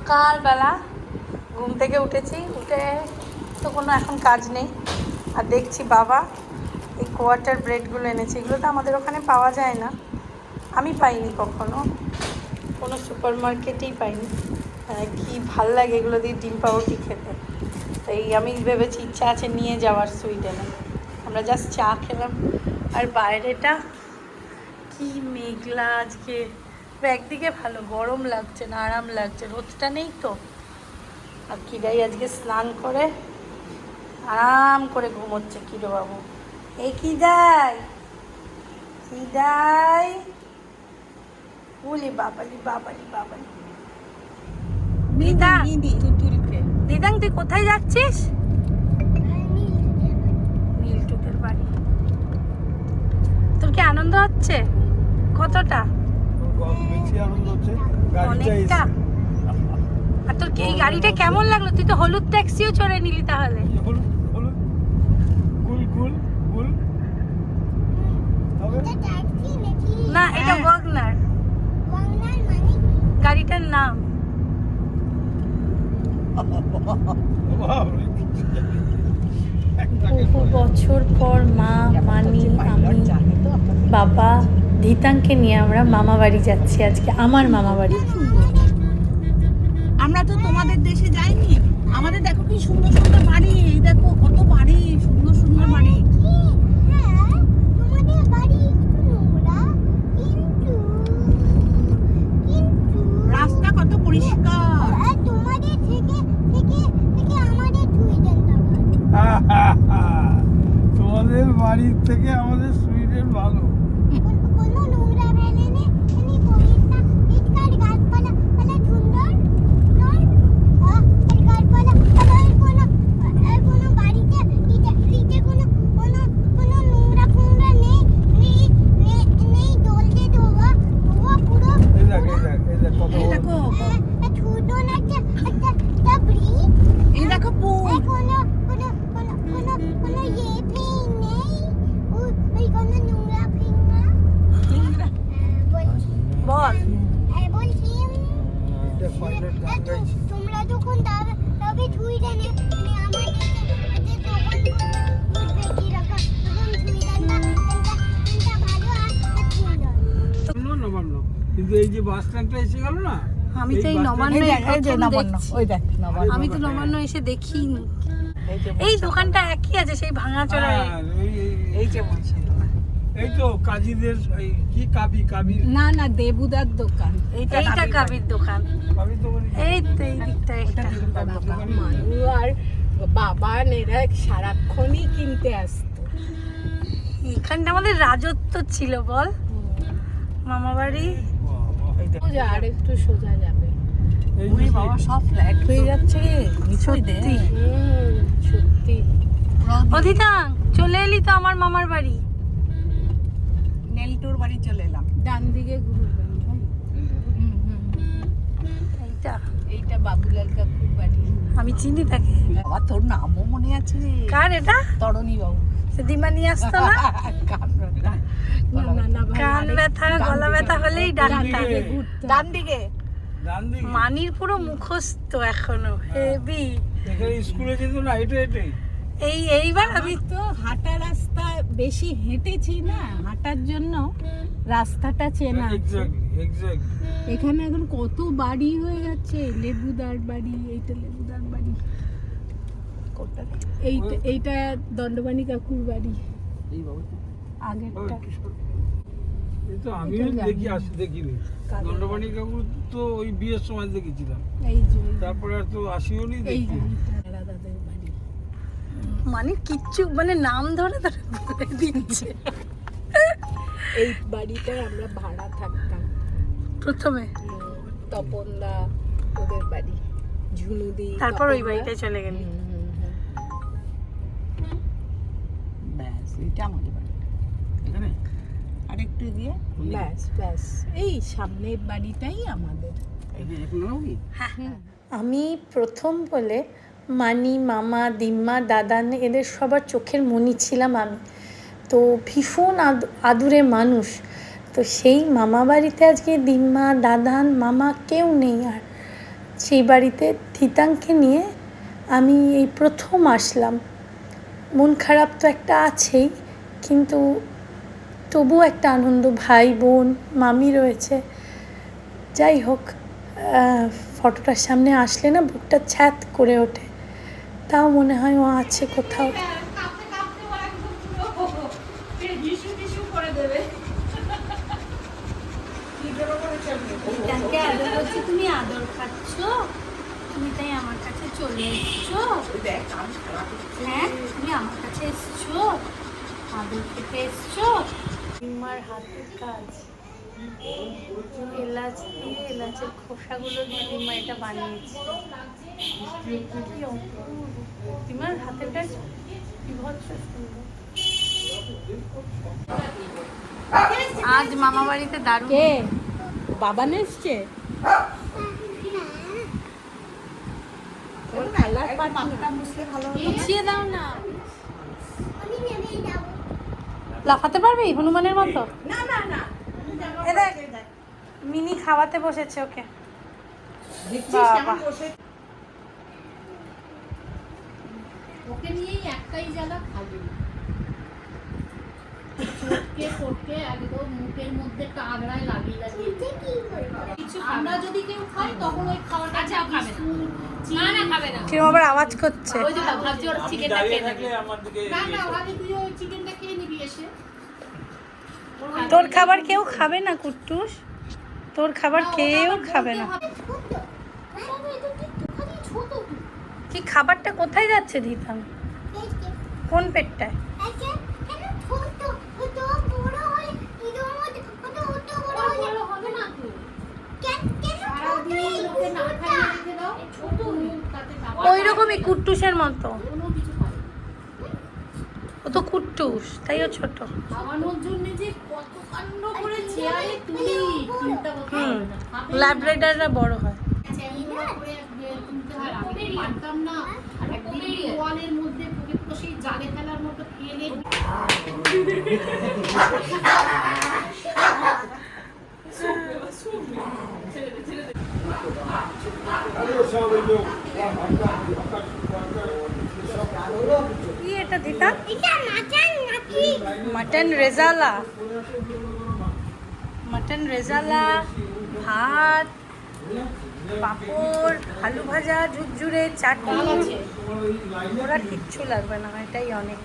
সকালবেলা ঘুম থেকে উঠেছি, উঠে তো কোনো এখন কাজ নেই। আর দেখছি বাবা এই কোয়ার্টার ব্রেডগুলো এনেছে। এগুলো তো আমাদের ওখানে পাওয়া যায় না, আমি পাইনি কখনো, কোনো সুপার মার্কেটেই পাইনি। কি ভাল লাগে এগুলো দিয়ে ডিম পাউরুটি খেতে। তাই আমি ভেবেছি ইচ্ছা আছে নিয়ে যাওয়ার সুইডেনে। আমরা জাস্ট চা খেলাম। আর বাইরেটা কি মেঘলা আজকে, একদিকে ভালো, গরম লাগছে না, আরাম লাগছে, রোদটা নেই তো। আর কিরাই আজকে স্নান করে আরাম করে ঘুমোচ্ছে কিরো বাবু। এই কিদাই কিদাই বলি বাবালি বাবালি বাবালি। দিদা দিদাং তুই কোথায় যাচ্ছিস? নীলটুকের বাড়ি। তোর কি আনন্দ হচ্ছে? কতটা? অনেকটা। আর তোর এই গাড়িটা কেমন লাগলো? তুই তো হলুদ ট্যাক্সিও চড়ে নিলি তাহলে। না, এটা ওয়াগনার গাড়িটার নাম। বহু বছর পর মা, মানি, আমি, বাবা, ধিতাংকে নিয়ে আমরা মামা বাড়ি যাচ্ছি আজকে। আমার মামা বাড়ি। আমরা তো তোমাদের দেশে যাইনি। আমাদের দেখো কি সুন্দর সুন্দর বাড়ি, এই দেখো কত বাড়ি, সুন্দর সুন্দর বাড়ি। রাস্তা কত পরিষ্কার। তোমাদের বাড়ির থেকে আমাদের সুইডেন ভালো। তোমরা যখন তবে সুইডেনে কিন্তু এই যে বাস স্ট্যান্ডটা এসে গেল না, আমি তো এই নবান্ন, আমি তো নবান্ন এসে দেখিনি। এই দোকানটা একই আছে সেই ভাঙাচোরা। এই যে বলছি, এই তো কাজীদের কি কাবি না না, দেবুদার দোকান। এইটা কাবির দোকান। এই তো এই দিকটা একটা মানু আর বাবা এরা সারাক্ষণই কিনতে আসতো। এখানটা আমাদের রাজত্ব ছিল বল, মামা বাড়ি। আর একটু সোজা যাবে। বাবা সব ফ্ল্যাট হয়ে যাচ্ছে রে, সত্যি সত্যি। অধিতাং চলে এলি তো আমার মামার বাড়ি। নেলটুর বাড়ি চলে এলাম। ডান দিকে ঘুরবেন ভাই। এইটা বাবুলাল কাকুর বাড়ি। আমি চিনি তাকে। বাবা তোর নামও মনে আছে রে। কার এটা? তরণী বাবু। দিমা নিয়ে আসতো না? কান ব্যথা গলা ব্যথা হলেই ডান দিকে। মানির পুরো মুখস্থ এখনো হেভি। স্কুলে যেত না হেঁটে এইবার আমি তো হাঁটা রাস্তা বেশি হেঁটেছি না, হাঁটার জন্য রাস্তাটা চেনা আছে। এখানে এখন কত বাড়ি হয়ে গেছে। লেবুদার বাড়ি, এইটা লেবুদার বাড়ি, এইটা দণ্ডবাণী কাকুর বাড়ি। আগেরটা আমিও দেখিনি। দণ্ডবাণী কাকুর তো ওই বিয়ের সময় দেখেছিলাম, তারপরে আর তো আসিও নি। দাদাদের বাড়ি। মানে কিচ্ছু মানে নাম ধরে ধরে বলে দিচ্ছে। এই বাড়িটায় আমরা ভাড়া থাকতাম প্রথমে। তপনদা ওদের বাড়ি, ঝুনুদি। তারপর ওই বাড়িটায় চলে গেলি। ব্যাস এটা আমাদের বাড়ি। এখানে আরেকটু দিয়ে ব্যাস এই সামনের বাড়িটাই আমাদের। আমি প্রথম বলে মানি, মামা, দিম্মা, দাদান এদের সবার চোখের মণি ছিলাম আমি। তো ভীষণ আদুরে মানুষ। তো সেই মামা বাড়িতে আজকে দিম্মা, দাদান, মামা কেউ নেই আর। সেই বাড়িতে ধিতাংকে নিয়ে আমি এই প্রথম আসলাম। মন খারাপ তো একটা আছেই, কিন্তু তবুও একটা আনন্দ, ভাই বোন মামি রয়েছে। যাই হোক, ফটোটার সামনে আসলে না বুকটা ছ্যাত করে ওঠে, তাও মনে হয় ও আছে কোথাও। তুমি আদর খাচ্ছ, তুমি তাই আমার কাছে চলে এসছো। হ্যাঁ, তুমি আমার কাছে এসছো, আদর খেতে এসছো। আমার হাতের কাজ, এলাচ দিয়ে এলাচের খোসাগুলো দিয়ে দিদিমা এটা বানিয়েছে। কি অপূর্ব! দিদিমার হাতের কাজ বিভৎস সুন্দর। আজ মামা বাড়িতে দারুণ। কে বাবা এসছে? গুছিয়ে দাও না। লাফাতে পারবি হনুমানের মতো? না না না, এ দেখ, মিনি খাওয়াতে বসেছে ওকে। বাবা, ওকে নিয়েই একটাই জ্বালা, খাবে চটকে ফটকে একদম মুখের মধ্যে কাগড়ায় লাগিয়ে লাগিয়ে। কিছু আমরা যদি কেউ খাই তখন ওই খাওয়াটা খাবে না। না খাবে না, কিরম আবার আওয়াজ করছে। ওই যে ভাবছি ওর চিকেনটা খেয়ে নেবে। আমার দিকে না না, ওখানে তুই ওই চিকেনটা খেয়ে নিবি এসে। তোর খাবার কেউ খাবে না কুট্টুস, তোর খাবার কেউ খাবে না। কি খাবারটা কোথায় যাচ্ছে দিতাম? কোন পেটটায়? হবে না তো, সারাদিন ওকে না খাইয়ে রেখে দাও, ছোট মুখ তাতে খাবার ওই রকমই কুট্টুসের মতো। কোনো কিছু খাবে না। ও তো কুট্টুস, তাই ও ছোট। খাওয়ানোর জন্য যে কত কাণ্ড করে চেয়ারে তুলি, চিন্তা করতে হবে না। ল্যাব্রেডাররা বড় হয়। চ্যাংদোলা করে তুলতে হয়, আমি পারতাম না। একদিন ওয়ালের মধ্যে পুকে পুকে সেই জালে ফেলার মতো ফেলে কি এটা দিতা? মটন রেজালা, মটন রেজালা, ভাত, পাঁপড়, আলু ভাজা, ঝুরঝুরে, চাটনি। ওরা কিচ্ছু লাগবে না, এটাই অনেক।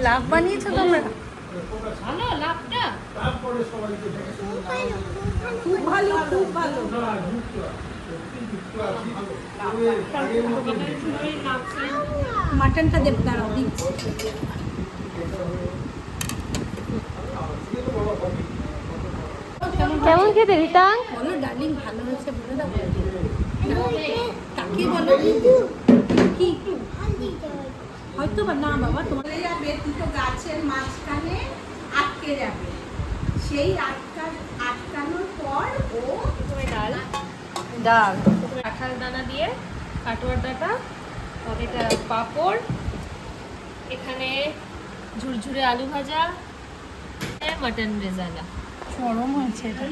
লাভ বানিয়েছো তোমরা? ভালো লাভটা, খুব ভালো, খুব ভালো। মাটনটা দেব, দাঁড়াও দিচ্ছি। কেমন খেতে রিতাং? বলো ডার্লিং, ভালো হয়েছে বলে দাও। তাকে বলো কি হয়তো বা না বাবা, তোমার যাবে দুটো গাছের মাঝখানে আটকে যাবে, সেই আটকানোর পর ও ডাল ডাল, কাঁঠাল দানা দিয়ে কাটোয়ার ডাটা, এটা পাঁপড়, এখানে ঝুরঝুরে আলু ভাজা, মটন রেজালা, চরম হয়েছে এটা।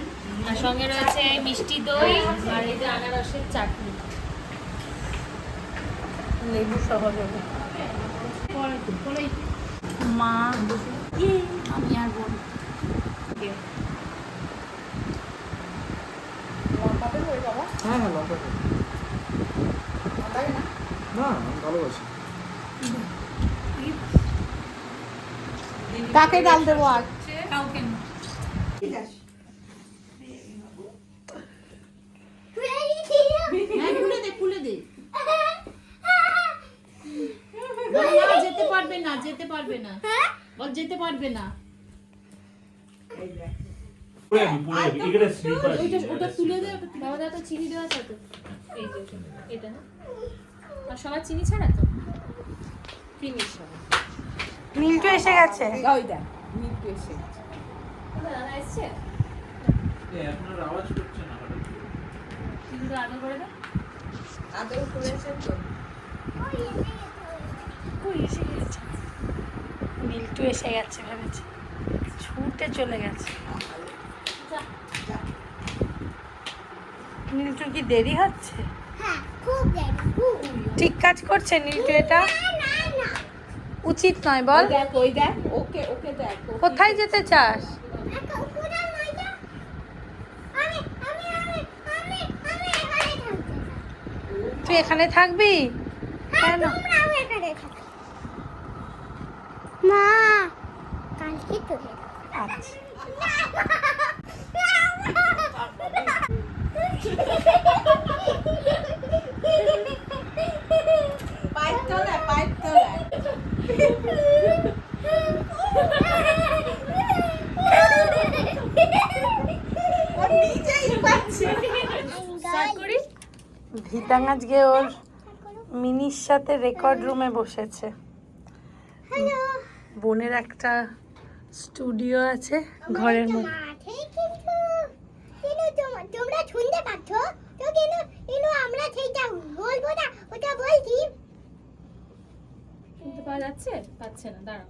আর সঙ্গে রয়েছে মিষ্টি দই আর এই যে আনারসের চাটনি। লেবু সহ দেবো। মা, আমি আর বোন। হ্যাঁ হ্যাঁ, লঙ্কা খাই। না, আমি ভালোবাসি। কাকে ডাল দেবো আর? কাউকে না। খুলে দে যেতে পারবে না, যেতে পারবে না, বল যেতে পারবে না। ওটা তুলে দে। বাবা দাদা তো চিনি দেওয়া আছে তো, এই যে এটা না, আর সবার চিনি ছাড়া তো, চিনি ছাড়া। মিল্টু এসে গেছে। ওই দেখ মিল্টু এসে গেছে। দাদা এসছে, আপনার আওয়াজ করছে না। কিন্তু আদর করে দাও। আদর করেছে তো। ওই এসে গেছে, মিল্টু এসে গেছে ভেবেছে, ছুটে চলে গেছে। নীলটুর কি দেরি হচ্ছে? হ্যাঁ খুব দেরি খুব। ঠিক কাজ করছে নীলটু? এটা না না উচিত নয় বল। ওই দেখ ওকে ওকে দেখ কোথায় যেতে চাস? কোথাও নয় যা। আমি আমি আমি আমি আমি এখানে থাকতে চাই। তুই এখানে থাকবি? কেন? তোমরাও এখানে থাকো। মা কালকে তোলে আচ্ছা। পাইপ তোলা পাইপ তোলা ও নিজেই পাচ্ছে। ভিতাং আজকে ওর মিনির সাথে রেকর্ড রুমে বসেছে। বোনের একটা স্টুডিও আছে ঘরের মধ্যে। মাঠে কিন্তু তোমরা শুনতে পাচ্ছ তো কিন্তু আমরা সেইটা বলবো না, ওটা বলছি। শুনতে পাওয়া যাচ্ছে? পাচ্ছে না, দাঁড়াও।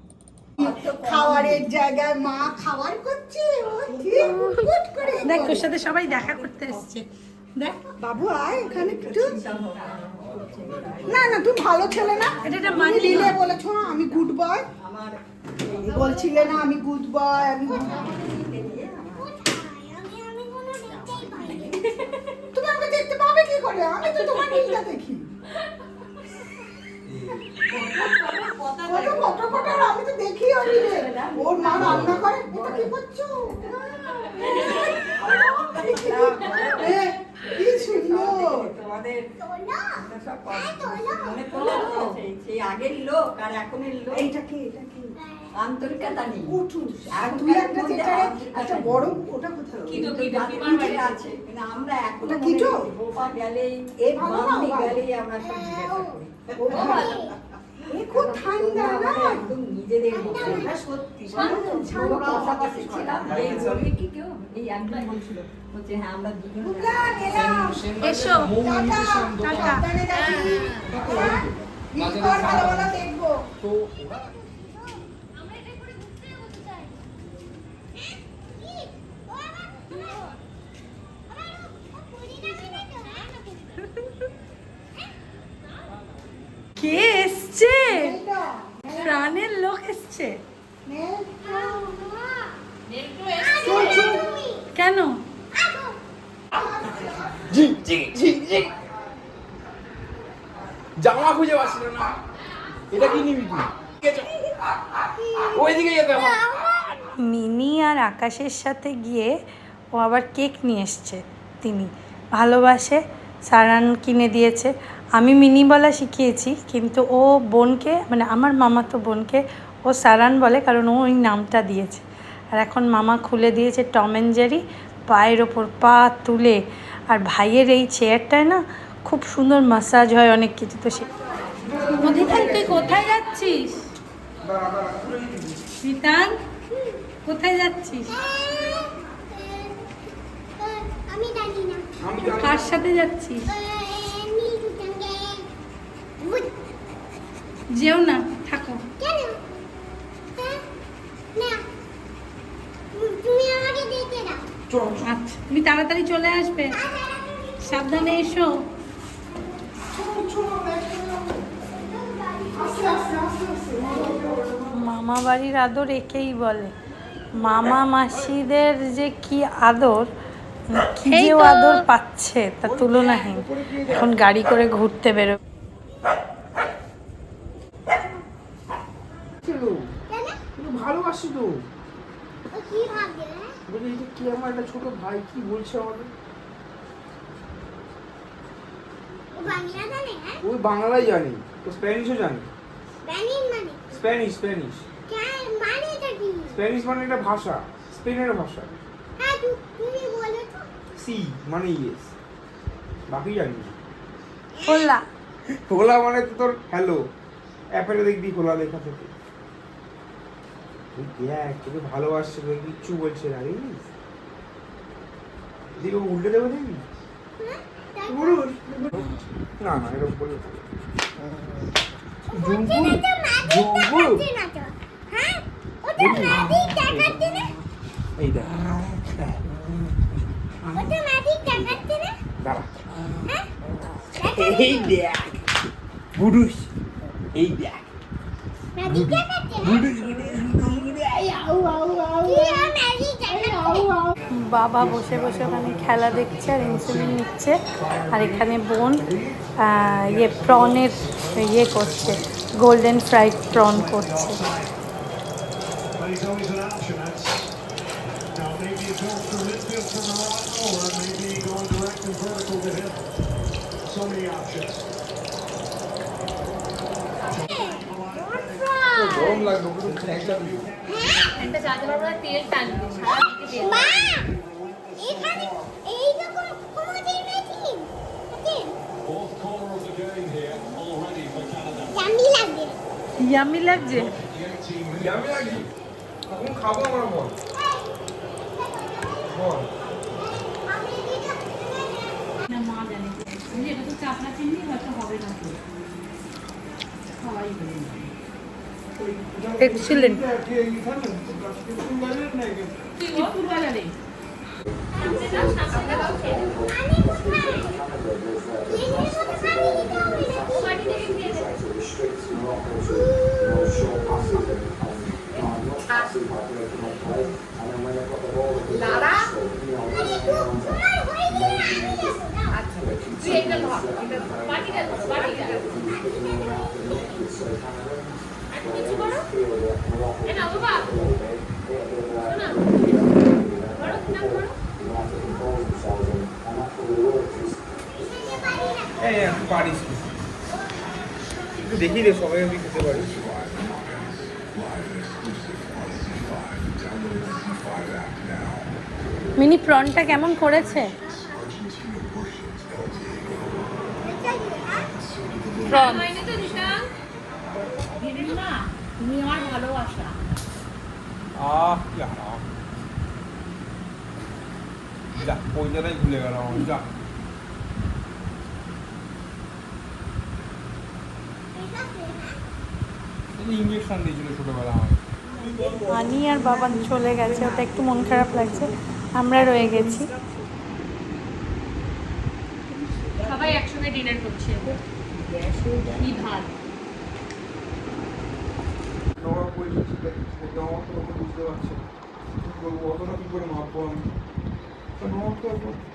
খাবারের জায়গায় মা খাবার করছে ও ঠিক গুড করে। দেখ ওর সাথে সবাই দেখা করতে এসছে। দেখ বাবু আয় এখানে একটু। না না তুমি ভালো ছেলে না। এটা একটা তুমি মানি দিলে বলেছো আমি গুড বয়, বলছিলে না আমি গুড বয় আমি good boy। আমি আমি কোনো দেখতেই পাই না। তুমি আমাকে দেখতে পাবে কি করে? আমি তো তোমার নীলটা দেখি। আমি তো দেখি ওর মা রান্না করে। এটা কি করছো? এ, কি সুন্দর। এইটা কি এটা কি? আন্তরিকতা নেই। উঠু আর তুই একটা যেটা একটা বড় ওটা কোথায়? আছে কিন্তু আমরা এখন ওটা কিটো? বোপা গেলে এ ভালো না, মামনি ও ভালো। গেলে আমরা সব জিজ্ঞাসা করি। ও ভালো। এ খুব ঠান্ডা না? একদম নিজেদের মতো। এটা সত্যি আমরা পাশাপাশি ছিলাম, এই বলবে কি কেউ? এই একজন বলছিল, বলছে হ্যাঁ আমরা দুজন এসো টাটা। সাবধানে যাচ্ছি। মিটকর ভালো ভালো দেখবো। আমরা এটা করে ঘুরতে যাবো তো চাই। কি? ও আবার আবার পুরি না খেলে তো হ্যাঁ কে এসছে? এইটা প্রাণের লোক এসছে। নে চল চল। কেন? জামা খুঁজে পাচ্ছিল না। এটা কি নিবি তুই? ওইদিকে যেতে হবে। মিনি আর আকাশের সাথে গিয়ে ও আবার কেক নিয়ে এসছে। তিনি ভালোবাসে, সারান কিনে দিয়েছে। আমি মিনি বলা শিখিয়েছি, কিন্তু ও বোনকে মানে আমার মামাতো বোনকে ও সারান বলে, কারণ ও ওই নামটা দিয়েছে। আর এখন মামা খুলে দিয়েছে টম অ্যান্ড জেরি, পায়ের ওপর পা তুলে। আর ভাইয়ের এই চেয়ারটায় না খুব সুন্দর মাসাজ হয়, অনেক কিছু। তো সে মধিতান তুই কোথায় যাচ্ছিস? মিতান কোথায় যাচ্ছিস? আমি জানি না। কার সাথে যাচ্ছিস? নীলটুর সঙ্গে। যেও না, থাকো। কেন? হ্যাঁ? না। তুমি আমাকে দেখে দাও। আচ্ছা তুমি তাড়াতাড়ি চলে আসবে, সাবধানে এসো। মামা বাড়ির আদর একেই বলে। মামা মাসিদের যে কি আদর, কি যে ও আদর পাচ্ছে তা তুলনাহীন। এখন গাড়ি করে ঘুরতে বেরো। ভালোবাসি তো। ও কি ভাববে? বলি এটা কি আমার একটা ছোট ভাই কি বলছে আমাকে? ও বাংলা জানে? হ্যাঁ? ওই বাংলাই জানি, ও স্প্যানিশও জানি। স্প্যানিশ মানে? স্প্যানিশ স্প্যানিশ কেন মানে এটা কি? স্প্যানিশ মানে একটা ভাষা, স্পেনের ভাষা। হ্যাঁ তুমি বলো তো। সি মানে ইয়েস, বাকি জানি না। হোলা হোলা মানে তো তোর হ্যালো, অ্যাপেলে দেখবি হোলা লেখা থাকে। দেখ তোকে ভালোবাসছে, তোকে কিচ্ছু বলছে না, জানিস? দিকে উল্টে দেবো দেখবি। হ্যাঁ? তাই বলুন না না এরকম বললে হবে। হচ্ছে না তো ম্যাজিক জম্বু। দেখাচ্ছে না তো। হ্যাঁ? ওটা ম্যাজিক দেখাচ্ছে না? এই দেখ ওটা ম্যাজিক দেখাচ্ছে না? দাঁড়া এই দেখ বুডুস এই দেখ ম্যাজিক দেখাচ্ছে বুডুস বাবা বসে বসে ওখানে খেলা দেখছে আর ইনসুলিন নিচ্ছে, আর এখানে বোন প্রনের করছে, গোল্ডেন ফ্রাইড প্রন করছে। He's always an option. That's now maybe it goes through midfield for Morocco, or maybe going direct and vertical to him. So many options. গরম লাগবে পুরো একটা একটা চালাতে পারবো না, তেল টানবে সারা দিকে তেল। মা এখানে এই রকম কোমরের মেশিন আছে Fourth corner of the game here already for Canada. জামি লাগে ইয়ামি লাগছে। আমি আগে এখন খাবো আমরা বল বল না মা জানে এটা তো চাপড়া চিনি হয়তো হবে না তো সবাই বলে এক্সিলেন্ট। দুপুরবেলা রে আমি কোথায় এর মধ্যে পানি দিতে হবে বাড়ি থেকে খেয়ে দে। দাঁড়া তুই এটা ধর, বাটিটা ধর, বাটিটা। আর কিছু করো? এ নাও বাবা। শোনো। ধরো, নাও ধরো। এই একটু পারিস কি? একটু দেখি রে সবাই আমি খেতে পারি। মিনি প্রনটা কেমন করেছে? প্রন হয়নি তো দিশান? না তুমি আমার ভালোবাসা কি আরাম। যা ওই জায়গায় ভুলে গেলাম আমি, যা ইঞ্জেকশন দিয়েছিল ছোটবেলা আমাকে। আনি আর বাবা চলে গেছে, ওটা একটু মন খারাপ লাগছে, আমরা রয়ে গেছি। সবাই একসঙ্গে ডিনার করছে। কি ভাত। তোমার পরিস্থিতি তোমার তো বুঝতে পারছি কি করবো, অতটা কি করে মাপবো আমি। তোমার তো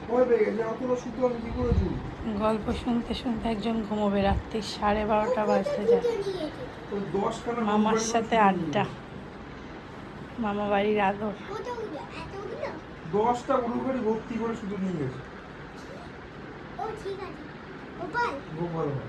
ভয় পেয়ে গেছে, অতটা শুধু আমি কি করে চুরি। গল্প শুনতে শুনতে একজন ঘুমোবে, রাত্রি 12:30 বাজতে যায়। তো 10খানা মামার সাথে আড্ডা, মামা বাড়ির আদর। কতগুলো এতগুলো 10টা উলুখাড়ি ভর্তি করে শুধু নিয়ে গেছে ও ঠিক আছে গোপাল গোপাল ভাই।